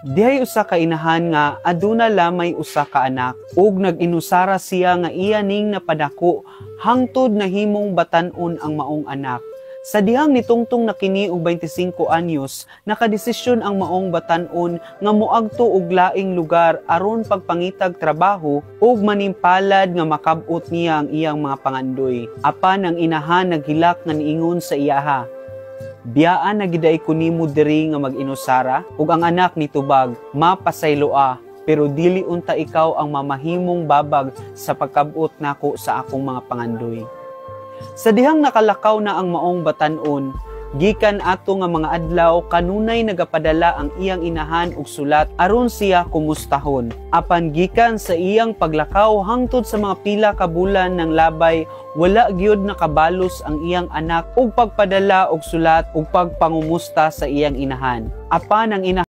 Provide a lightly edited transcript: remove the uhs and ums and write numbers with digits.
Dihay usa ka inahan nga aduna lamay usa ka anak ug nag-inusara siya nga iya ning napadako hangtod nahimong batan-on ang maong anak. Sa dihang nitungtong na kini og 25 anyos, nakadesisyon ang maong batan-on nga moagto og laing lugar aron pagpangitag trabaho ug manimpalad nga makab-ot niya ang iyang mga pangandoy. Apan ang inahan naghilak nga niingon sa iyaha, "Biyaan na giday ko nimo diri nga mag-inusara ug ang anak nitubag, mapasayloa, pero dili unta ikaw ang mamahimong babag sa pagkab-ot nako sa akong mga pangandoy." Sa dihang nakalakaw na ang maong batan-on, gikan ato nga mga adlaw kanunay nagapadala ang iyang inahan og sulat aron siya kumustahon. Apan gikan sa iyang paglakaw hangtod sa mga pila ka bulan ng labay, wala gyud nakabalos ang iyang anak og pagpadala og sulat ug pagpangumusta sa iyang inahan. Apan ang inahan